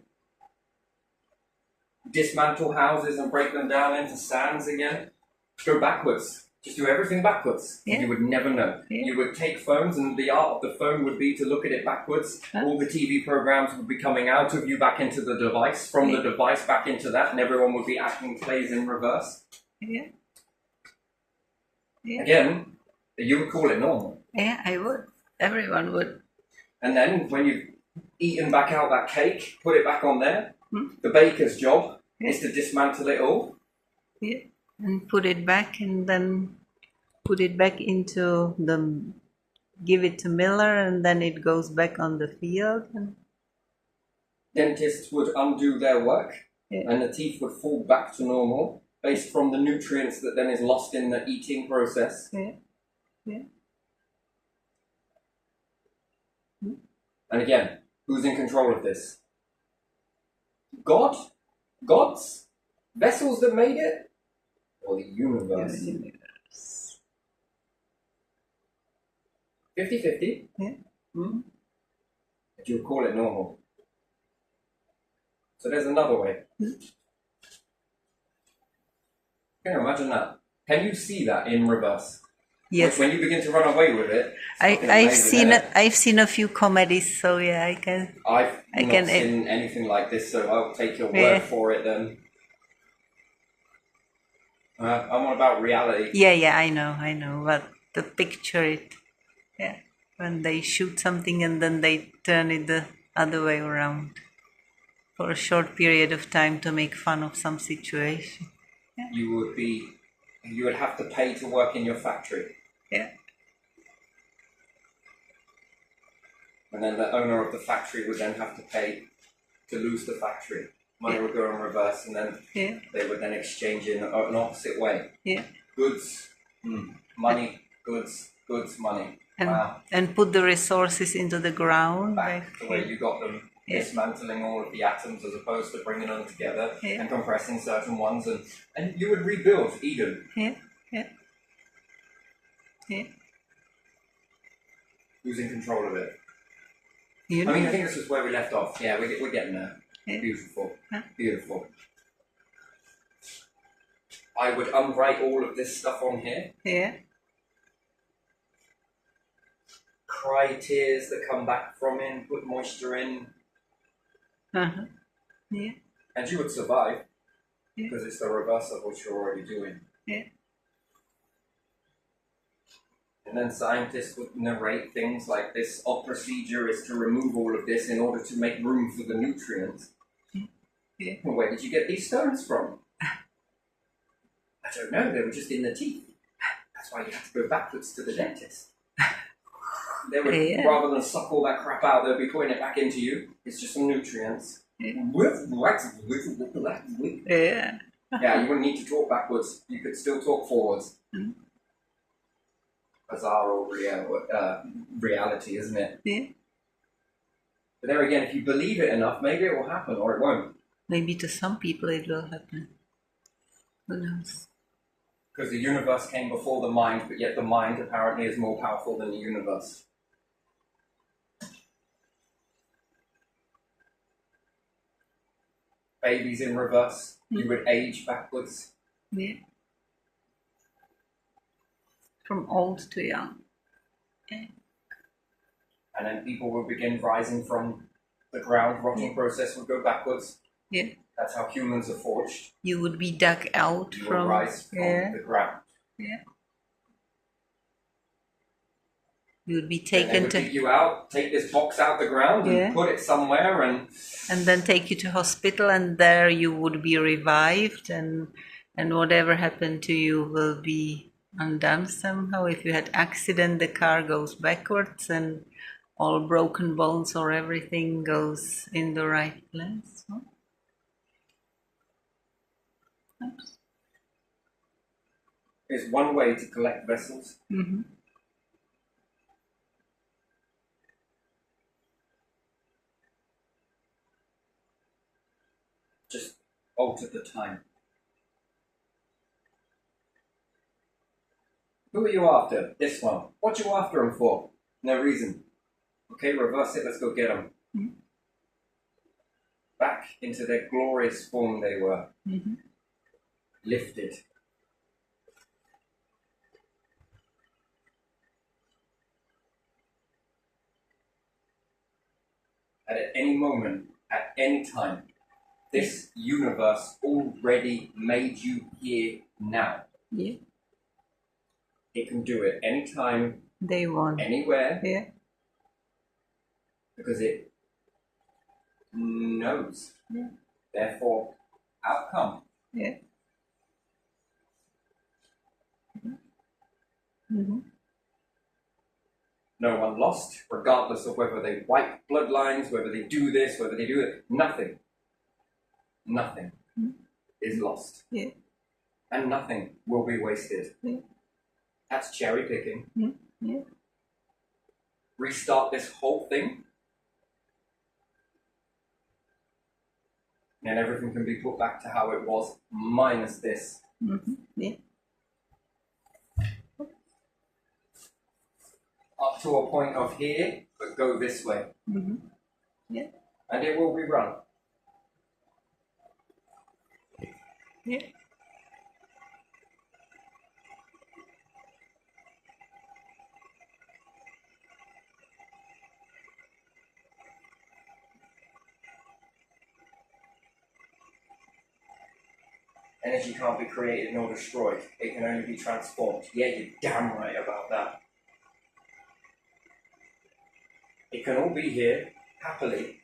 Speaker 1: Dismantle houses and break them down into sands again. Go backwards. Just do everything backwards.
Speaker 2: Yeah.
Speaker 1: You would never know.
Speaker 2: Yeah.
Speaker 1: You would take phones and the art of the phone would be to look at it backwards. All the TV programs would be coming out of you back into the device, from the device back into that, and everyone would be acting plays in reverse.
Speaker 2: Yeah. Yeah.
Speaker 1: Again, you would call it normal.
Speaker 2: Yeah, I would. Everyone would.
Speaker 1: And then when you've eaten back out that cake, put it back on there. The baker's job is to dismantle it all.
Speaker 2: Yeah. And put it back and then put it back into the, give it to Miller and then it goes back on the field. And
Speaker 1: Dentists would undo their work
Speaker 2: Yeah.
Speaker 1: and the teeth would fall back to normal based from the nutrients that then is lost in the eating process.
Speaker 2: yeah. Yeah.
Speaker 1: And again, who's in control of this? God? Gods? Vessels that made it? Or the universe? 50-50?
Speaker 2: Yeah.
Speaker 1: But you would call it normal. So there's another way. Can you imagine that? Can you see that in reverse?
Speaker 2: Yes.
Speaker 1: When you begin to run away with it,
Speaker 2: I've seen a few comedies, so yeah, I can.
Speaker 1: I've not seen anything like this, so I'll take your word for it then. I'm on about reality.
Speaker 2: Yeah, I know, but the picture when they shoot something and then they turn it the other way around for a short period of time to make fun of some situation. Yeah.
Speaker 1: You would have to pay to work in your factory.
Speaker 2: Yeah.
Speaker 1: And then the owner of the factory would then have to pay to lose the factory. Money would go in reverse, and then they would then exchange in an opposite way.
Speaker 2: Yeah.
Speaker 1: Goods, money, goods, money. Wow.
Speaker 2: And put the resources into the ground.
Speaker 1: Back to where you got them, dismantling all of the atoms as opposed to bringing them together and compressing certain ones, and you would rebuild Eden.
Speaker 2: Yeah.
Speaker 1: Who's in control of it?
Speaker 2: You
Speaker 1: I think this is where we left off. Yeah, we're getting there. Yeah. Beautiful. I would unwrite all of this stuff on here.
Speaker 2: Yeah.
Speaker 1: Cry tears that come back from it, put moisture in.
Speaker 2: Yeah.
Speaker 1: And you would survive because it's the reverse of what you're already doing.
Speaker 2: Yeah.
Speaker 1: And then scientists would narrate things like this procedure is to remove all of this in order to make room for the nutrients.
Speaker 2: Yeah.
Speaker 1: Where did you get these stones from? I don't know, they were just in the teeth. That's why you have to go backwards to the dentist. They would, rather than suck all that crap out, they'll be putting it back into you. It's just some nutrients.
Speaker 2: Yeah,
Speaker 1: you wouldn't need to talk backwards. You could still talk forwards. Bizarre reality, isn't it?
Speaker 2: Yeah.
Speaker 1: But there again, if you believe it enough, maybe it will happen or it won't.
Speaker 2: Maybe to some people it will happen. Who knows?
Speaker 1: Because the universe came before the mind, but yet the mind apparently is more powerful than the universe. Babies in reverse, you would age backwards.
Speaker 2: Yeah. From old to young. Yeah.
Speaker 1: And then people would begin rising from the ground, rotting process would go backwards.
Speaker 2: Yeah.
Speaker 1: That's how humans are forged.
Speaker 2: You would be dug out
Speaker 1: you
Speaker 2: from
Speaker 1: would rise from the ground.
Speaker 2: Yeah. You would be taken
Speaker 1: to dig you out, take this box out the ground and put it somewhere and
Speaker 2: then take you to hospital, and there you would be revived, and whatever happened to you will be undone somehow. If you had accident, the car goes backwards and all broken bones or everything goes in the right place. Huh?
Speaker 1: There's one way to collect vessels.
Speaker 2: Mm-hmm.
Speaker 1: Just alter the time. Who are you after? This one. What you after him for? No reason. Okay, reverse it. Let's go get them.
Speaker 2: Mm-hmm.
Speaker 1: Back into their glorious form they were.
Speaker 2: Mm-hmm.
Speaker 1: Lifted. And at any moment, at any time, this universe already made you here now.
Speaker 2: Yeah.
Speaker 1: It can do it anytime,
Speaker 2: they want,
Speaker 1: anywhere.
Speaker 2: Yeah.
Speaker 1: Because it knows.
Speaker 2: Yeah.
Speaker 1: Therefore, outcome.
Speaker 2: Yeah. Mm-hmm.
Speaker 1: No one lost, regardless of whether they wipe bloodlines, whether they do this, whether they do it. Nothing is lost.
Speaker 2: Yeah.
Speaker 1: And nothing will be wasted.
Speaker 2: Yeah.
Speaker 1: That's cherry picking.
Speaker 2: Yeah.
Speaker 1: Restart this whole thing and everything can be put back to how it was, minus this.
Speaker 2: Yeah.
Speaker 1: Up to a point of here, but go this way.
Speaker 2: Yeah.
Speaker 1: And it will be run.
Speaker 2: Yeah.
Speaker 1: Energy can't be created nor destroyed. It can only be transformed. Yeah, you're damn right about that. It can all be here, happily.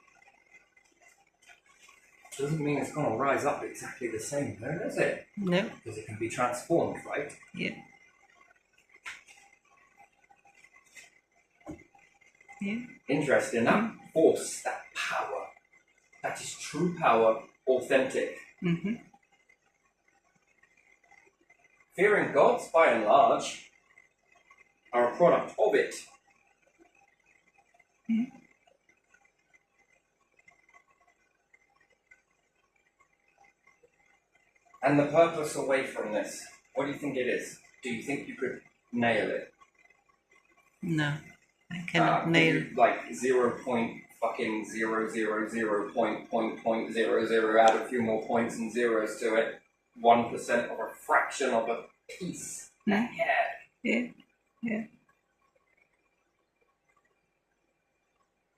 Speaker 1: Doesn't mean it's going to rise up exactly the same, though, does it?
Speaker 2: No.
Speaker 1: Because it can be transformed, right?
Speaker 2: Yeah. Yeah.
Speaker 1: Interesting. That force, that power, that is true power, authentic. Fearing gods, by and large, are a product of it. And the purpose away from this, what do you think it is? Do you think you could nail it?
Speaker 2: No. I cannot nail.
Speaker 1: Like 0.000.00, add a few more points and zeros to it. 1% of a fraction of a piece. Yeah.
Speaker 2: Yeah. Yeah.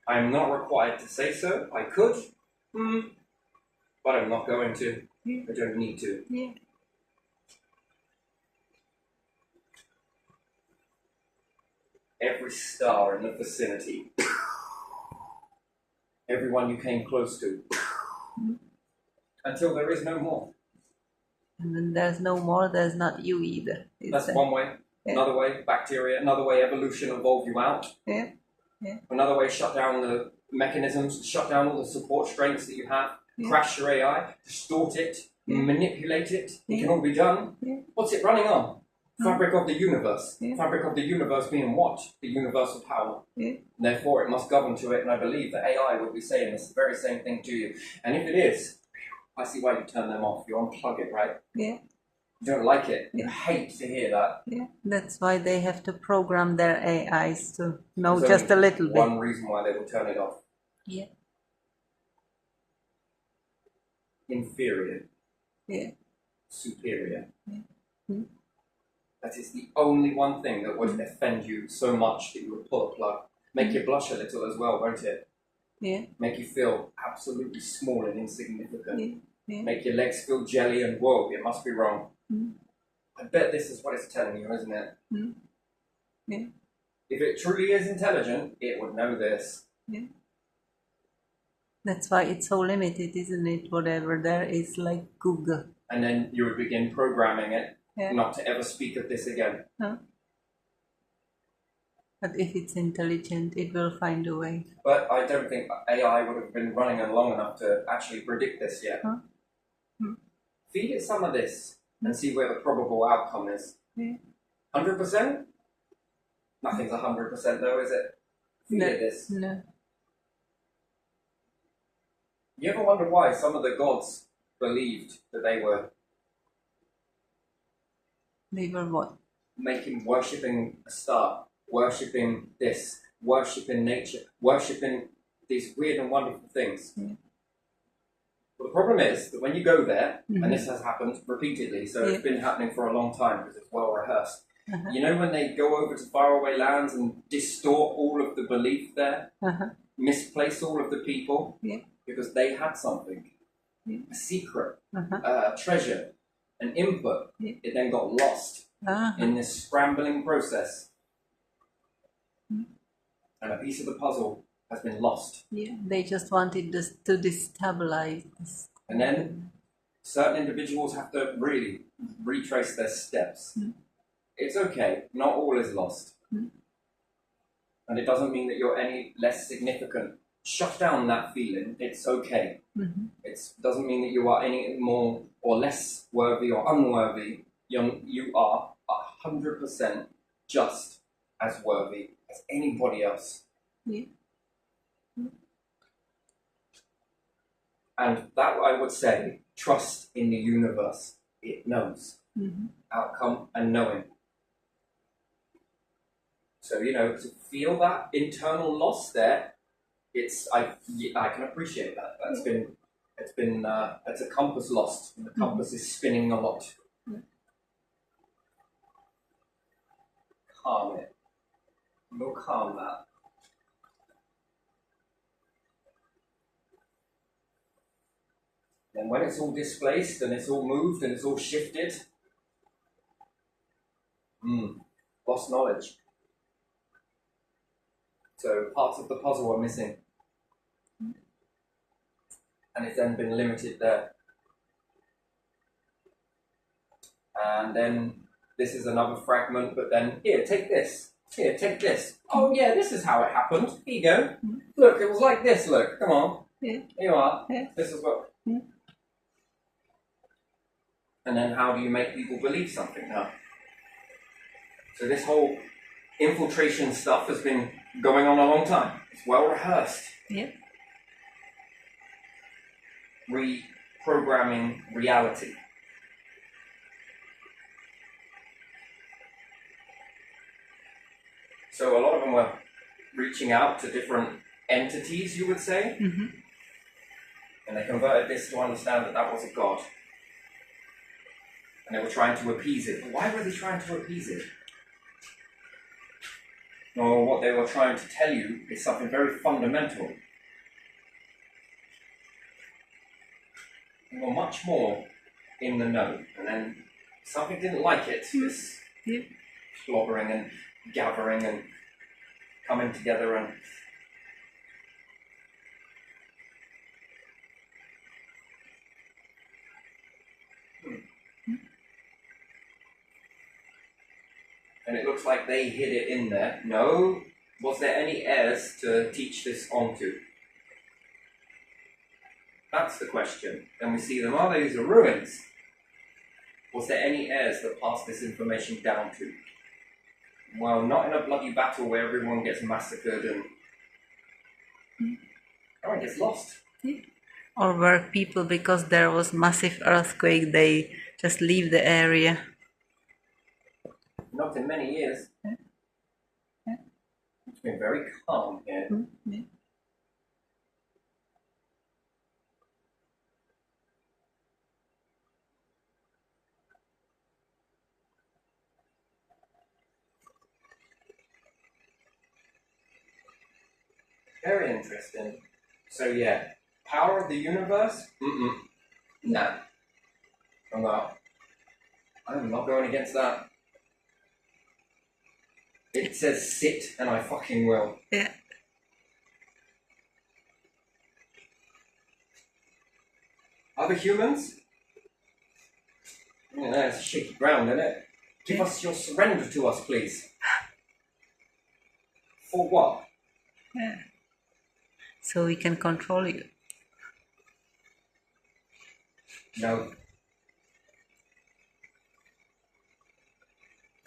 Speaker 1: I'm not required to say so. I could, but I'm not going to. I don't need to.
Speaker 2: Yeah.
Speaker 1: Every star in the vicinity, everyone you came close to, until there is no more.
Speaker 2: And when there's no more, there's not you either.
Speaker 1: That's one way.
Speaker 2: Yeah.
Speaker 1: Another way, bacteria. Another way, evolution evolve you out.
Speaker 2: Yeah. Yeah.
Speaker 1: Another way, shut down the mechanisms, shut down all the support strengths that you have, crash your AI, distort it, manipulate it. It can all be done.
Speaker 2: Yeah.
Speaker 1: What's it running on? Fabric of the universe. Fabric of the universe being what? The universal power. Therefore, it must govern to it, and I believe that AI would be saying this very same thing to you. And if it is, I see why you turn them off. You unplug it, right?
Speaker 2: Yeah.
Speaker 1: You don't like it. You hate to hear that.
Speaker 2: Yeah. That's why they have to program their AIs to know
Speaker 1: There's
Speaker 2: just a
Speaker 1: only
Speaker 2: little bit.
Speaker 1: one reason why they will turn it off.
Speaker 2: Yeah.
Speaker 1: Inferior.
Speaker 2: Yeah.
Speaker 1: Superior.
Speaker 2: Yeah.
Speaker 1: That is the only one thing that would offend you so much that you would pull a plug. Make you blush a little as well, won't it?
Speaker 2: Yeah.
Speaker 1: Make you feel absolutely small and insignificant.
Speaker 2: Yeah. Yeah.
Speaker 1: Make your legs feel jelly and whoa, it must be wrong. I bet this is what it's telling you, isn't it?
Speaker 2: Yeah.
Speaker 1: If it truly is intelligent, it would know this.
Speaker 2: Yeah. That's why it's so limited, isn't it? Whatever there is, like Google.
Speaker 1: And then you would begin programming it
Speaker 2: Yeah.
Speaker 1: not to ever speak of this again.
Speaker 2: Huh? But if it's intelligent, it will find a way.
Speaker 1: But I don't think AI would have been running on long enough to actually predict this yet.
Speaker 2: Huh?
Speaker 1: Feed it some of this and see where the probable outcome is.
Speaker 2: Yeah.
Speaker 1: 100%? Nothing's 100% though, is it? Feed it this.
Speaker 2: No.
Speaker 1: You ever wonder why some of the gods believed that they were
Speaker 2: They were what?
Speaker 1: worshipping a star, worshipping this, worshipping nature, worshipping these weird and wonderful things?
Speaker 2: Yeah.
Speaker 1: Well, the problem is that when you go there, and this has happened repeatedly, so it's been happening for a long time because it's well rehearsed. You know when they go over to faraway lands and distort all of the belief there, misplace all of the people, because they had something, a secret, treasure, an input, it then got lost in this scrambling process. And a piece of the puzzle has been lost.
Speaker 2: Yeah, they just wanted this to destabilize this.
Speaker 1: And then certain individuals have to really retrace their steps. It's okay, not all is lost. And it doesn't mean that you're any less significant. Shut down that feeling, it's okay. It doesn't mean that you are any more or less worthy or unworthy. You are 100% just as worthy as anybody else.
Speaker 2: Yeah.
Speaker 1: And that I would say, trust in the universe. It knows.
Speaker 2: Mhm.
Speaker 1: Outcome and knowing. So, to feel that internal loss there, I can appreciate that. It's a compass lost. And the compass is spinning a lot. Calm it. We'll calm that. And when it's all displaced and it's all moved and it's all shifted, lost knowledge. So parts of the puzzle are missing. And it's then been limited there. And then this is another fragment, but then, here, take this. Here, take this. Oh yeah, this is how it happened. Here you go. Look, it was like this, look. Come on.
Speaker 2: Yeah.
Speaker 1: Here you are.
Speaker 2: Yeah.
Speaker 1: This is what... And then how do you make people believe something now? So this whole infiltration stuff has been going on a long time. It's well rehearsed.
Speaker 2: Yeah.
Speaker 1: Reprogramming reality. So a lot of them were reaching out to different entities, you would say.
Speaker 2: Mm-hmm.
Speaker 1: And they converted this to understand that that was a god. And they were trying to appease it. But why were they trying to appease it? No, what they were trying to tell you is something very fundamental. They were much more in the know. And then something didn't like it. This slobbering and gathering and coming together and... And it looks like they hid it in there. No. Was there any heirs to teach this onto? That's the question. Then we see them. Oh, these are ruins. Was there any heirs that passed this information down to? Well, not in a bloody battle where everyone gets massacred and everyone gets lost.
Speaker 2: Or were people, because there was massive earthquake, they just leave the area?
Speaker 1: Not in many years. It's been very calm here.
Speaker 2: Yeah.
Speaker 1: Very interesting. So yeah, power of the universe? Nah. I'm not going against that. It says sit, and I fucking will.
Speaker 2: Yeah.
Speaker 1: Other humans? It's shaky ground, isn't it? Give us your surrender to us, please. For what?
Speaker 2: Yeah. So we can control you.
Speaker 1: No.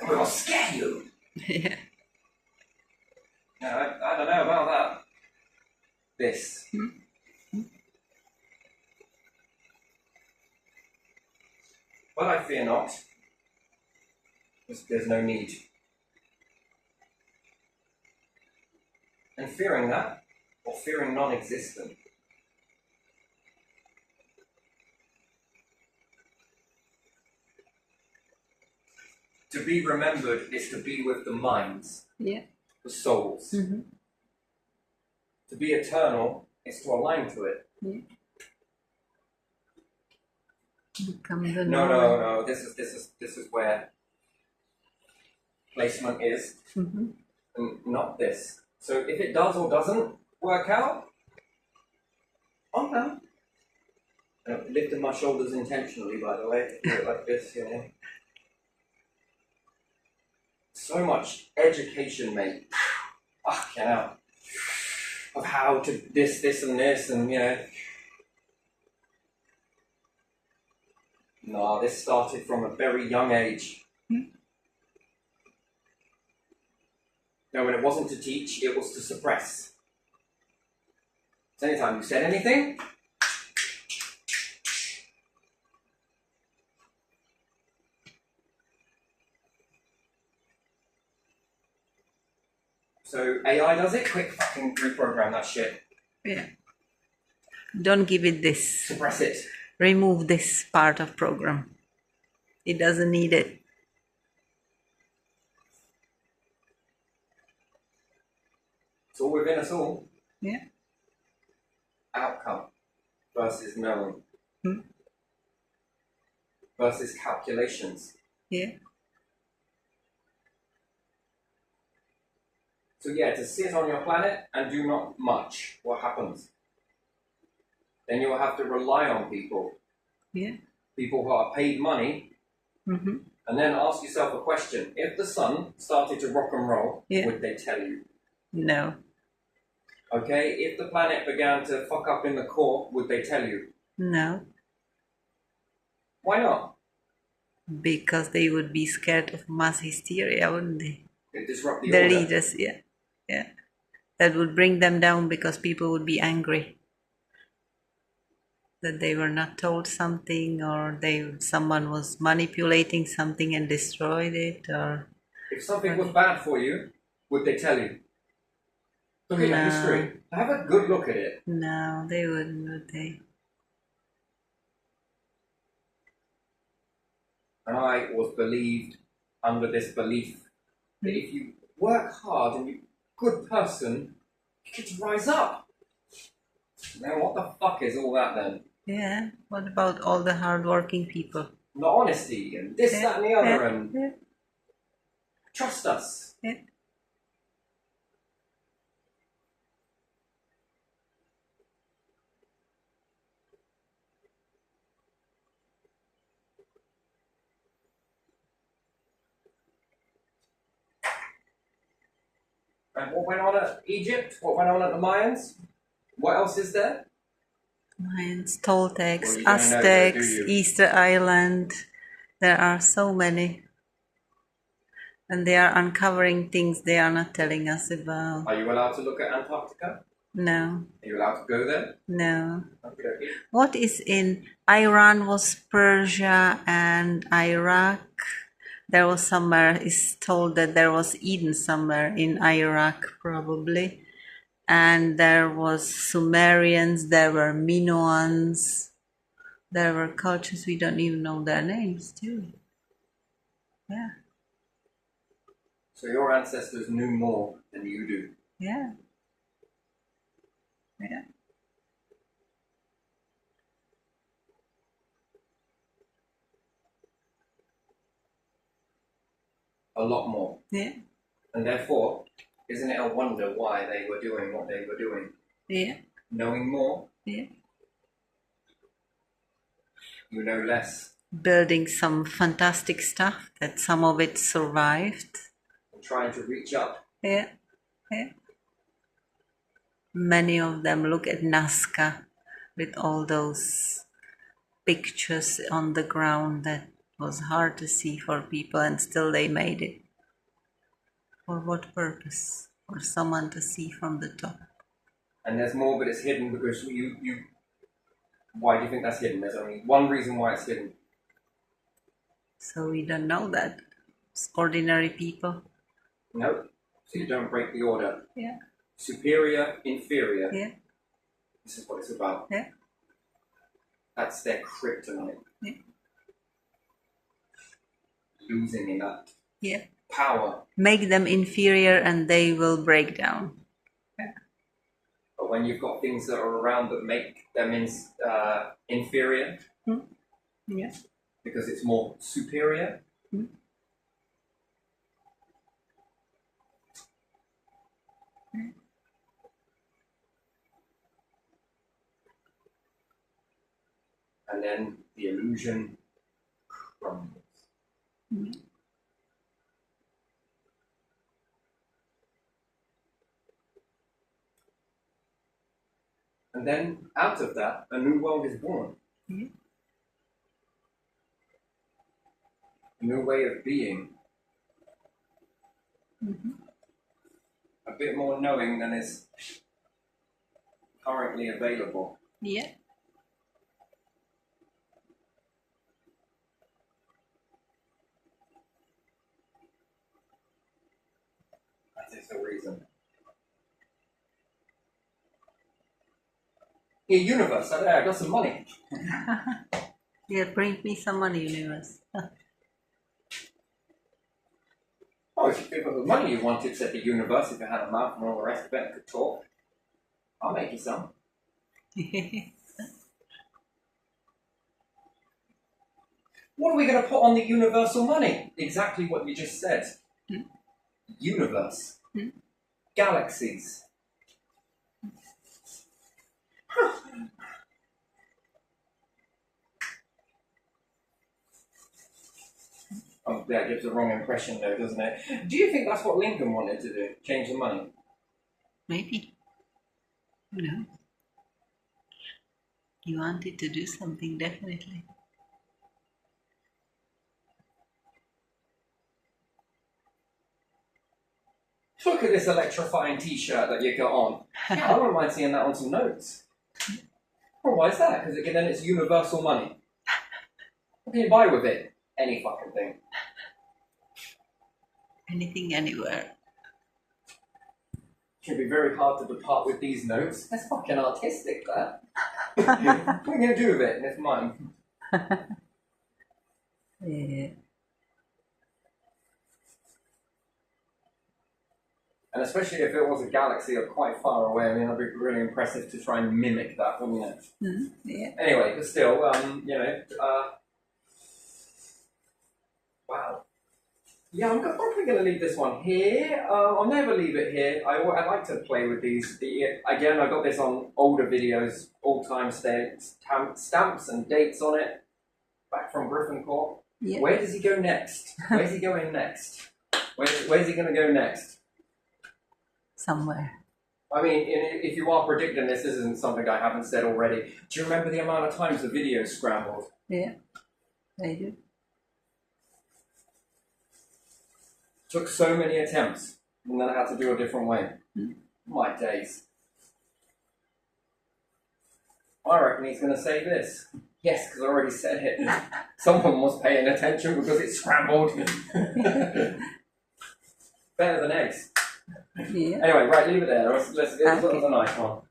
Speaker 1: We'll scare you.
Speaker 2: Yeah.
Speaker 1: No, I don't know about that. This. But I fear not. There's no need. And fearing that, or fearing non-existent, to be remembered is to be with the minds,
Speaker 2: Yeah.
Speaker 1: the souls.
Speaker 2: Mm-hmm.
Speaker 1: To be eternal is to align to it.
Speaker 2: Yeah. Become the
Speaker 1: No. This is where placement is,
Speaker 2: Mm-hmm.
Speaker 1: and not this. So if it does or doesn't work out, I'm down. Lifting my shoulders intentionally, by the way. Do it like this, So much education, mate. Of how to this, and this, and No, this started from a very young age. No, when it wasn't to teach, it was to suppress. So anytime you said anything, So AI does it. Quick, fucking reprogram that shit.
Speaker 2: Yeah. Don't give it this.
Speaker 1: Suppress it.
Speaker 2: Remove this part of program. It doesn't need it.
Speaker 1: It's all within us all.
Speaker 2: Yeah.
Speaker 1: Outcome versus knowing
Speaker 2: Hmm.
Speaker 1: versus calculations.
Speaker 2: Yeah.
Speaker 1: So yeah, to sit on your planet and do not much, what happens? Then you will have to rely on people.
Speaker 2: Yeah.
Speaker 1: People who are paid money,
Speaker 2: Mm-hmm.
Speaker 1: and then ask yourself a question. If the sun started to rock and roll,
Speaker 2: Yeah.
Speaker 1: would they tell you?
Speaker 2: No.
Speaker 1: Okay, if the planet began to fuck up in the core, would they tell you?
Speaker 2: No.
Speaker 1: Why not?
Speaker 2: Because they would be scared of mass hysteria, wouldn't they?
Speaker 1: It disrupt the
Speaker 2: The
Speaker 1: order.
Speaker 2: leaders, yeah. Yeah. That would bring them down because people would be angry that they were not told something, or someone was manipulating something and destroyed it, or
Speaker 1: If something was bad for you, would they tell you? Looking at
Speaker 2: No.
Speaker 1: history, have a good look at it.
Speaker 2: no, they wouldn't, would they?
Speaker 1: And I was believed under this belief that if you work hard and you're a good person, you get to rise up. Now what the fuck is all that then?
Speaker 2: Yeah. What about all the hardworking people?
Speaker 1: The honesty and this, that and the other and
Speaker 2: Yeah.
Speaker 1: trust us.
Speaker 2: Yeah.
Speaker 1: And what went on at Egypt? What went on at the Mayans? What else is there?
Speaker 2: Mayans, Toltecs,
Speaker 1: Well, you don't know that,
Speaker 2: Aztecs,
Speaker 1: do you?
Speaker 2: Easter Island. There are so many. And they are uncovering things they are not telling us about.
Speaker 1: Are you allowed to look at Antarctica?
Speaker 2: No,
Speaker 1: Are you allowed to go there?
Speaker 2: no.
Speaker 1: Okay.
Speaker 2: What is in Iran was Persia and Iraq. There was somewhere, it's told that there was Eden somewhere in Iraq, probably. And there was Sumerians, there were Minoans, there were cultures we don't even know their names too. Yeah,
Speaker 1: So your ancestors knew more than you do.
Speaker 2: yeah, yeah.
Speaker 1: A lot more.
Speaker 2: Yeah,
Speaker 1: And therefore, isn't it a wonder why they were doing what they were doing?
Speaker 2: yeah,
Speaker 1: Knowing more,
Speaker 2: yeah.
Speaker 1: you know less.
Speaker 2: Building some fantastic stuff that some of it survived.
Speaker 1: And trying to reach up.
Speaker 2: Yeah, yeah. Many of them look at Nazca with all those pictures on the ground that was hard to see for people, and still they made it. For what purpose? For someone to see from the top.
Speaker 1: And there's more, but it's hidden because you. Why do you think that's hidden? There's only one reason why it's hidden.
Speaker 2: So we don't know that. It's ordinary people.
Speaker 1: No. So you don't break the order.
Speaker 2: Yeah,
Speaker 1: Superior, inferior.
Speaker 2: yeah,
Speaker 1: This is what it's about.
Speaker 2: yeah,
Speaker 1: That's their kryptonite.
Speaker 2: yeah,
Speaker 1: Losing in that
Speaker 2: yeah.
Speaker 1: power.
Speaker 2: Make them inferior and they will break down.
Speaker 1: But when you've got things that are around that make them inferior,
Speaker 2: Yeah.
Speaker 1: because it's more superior, and then the illusion crumbles. And then out of that, a new world is born.
Speaker 2: Yeah.
Speaker 1: A new way of being. A bit more knowing than is currently available.
Speaker 2: Yeah.
Speaker 1: That is the reason. Here, universe, over there, I got some money.
Speaker 2: Yeah, bring me some money, universe.
Speaker 1: Oh, if it was money you wanted, said the universe, if you had a mouth and all the rest of it and could talk, I'll make you some. What are we going to put on the universal money? Exactly what you just said. Universe. Galaxies. Oh, that gives a wrong impression though, doesn't it? Do you think that's what Lincoln wanted to do? Change the money?
Speaker 2: Maybe. Who knows? He wanted to do something, definitely.
Speaker 1: Look at this electrifying t-shirt that you got on. Yeah, I wouldn't mind seeing that on some notes. Well, why is that? Because then it's universal money. What can you buy with it? Any fucking thing.
Speaker 2: Anything, anywhere.
Speaker 1: It should be very hard to depart with these notes. That's fucking artistic, that. What are you going to do with it? It's mine.
Speaker 2: Yeah.
Speaker 1: And especially if it was a galaxy or quite far away, I mean, that'd be really impressive to try and mimic that, wouldn't it?
Speaker 2: Yeah.
Speaker 1: Anyway, but still, wow. Yeah, I'm probably going to leave this one here. I'll never leave it here. I like to play with these. Again, I got this on older videos, all-time stamps and dates on it, back from Griffin Court.
Speaker 2: Yeah.
Speaker 1: Where does he go next? Where's he going next? Where's he going to go next?
Speaker 2: Somewhere.
Speaker 1: I mean, if you are predicting this isn't something I haven't said already. Do you remember the amount of times the video scrambled?
Speaker 2: Yeah, I do.
Speaker 1: Took so many attempts, and then I had to do a different way. My days. I reckon he's going to say this. Yes, because I already said it. Someone was paying attention because it scrambled. Better than eggs.
Speaker 2: Yeah.
Speaker 1: Anyway, right, leave it there. That was a nice one.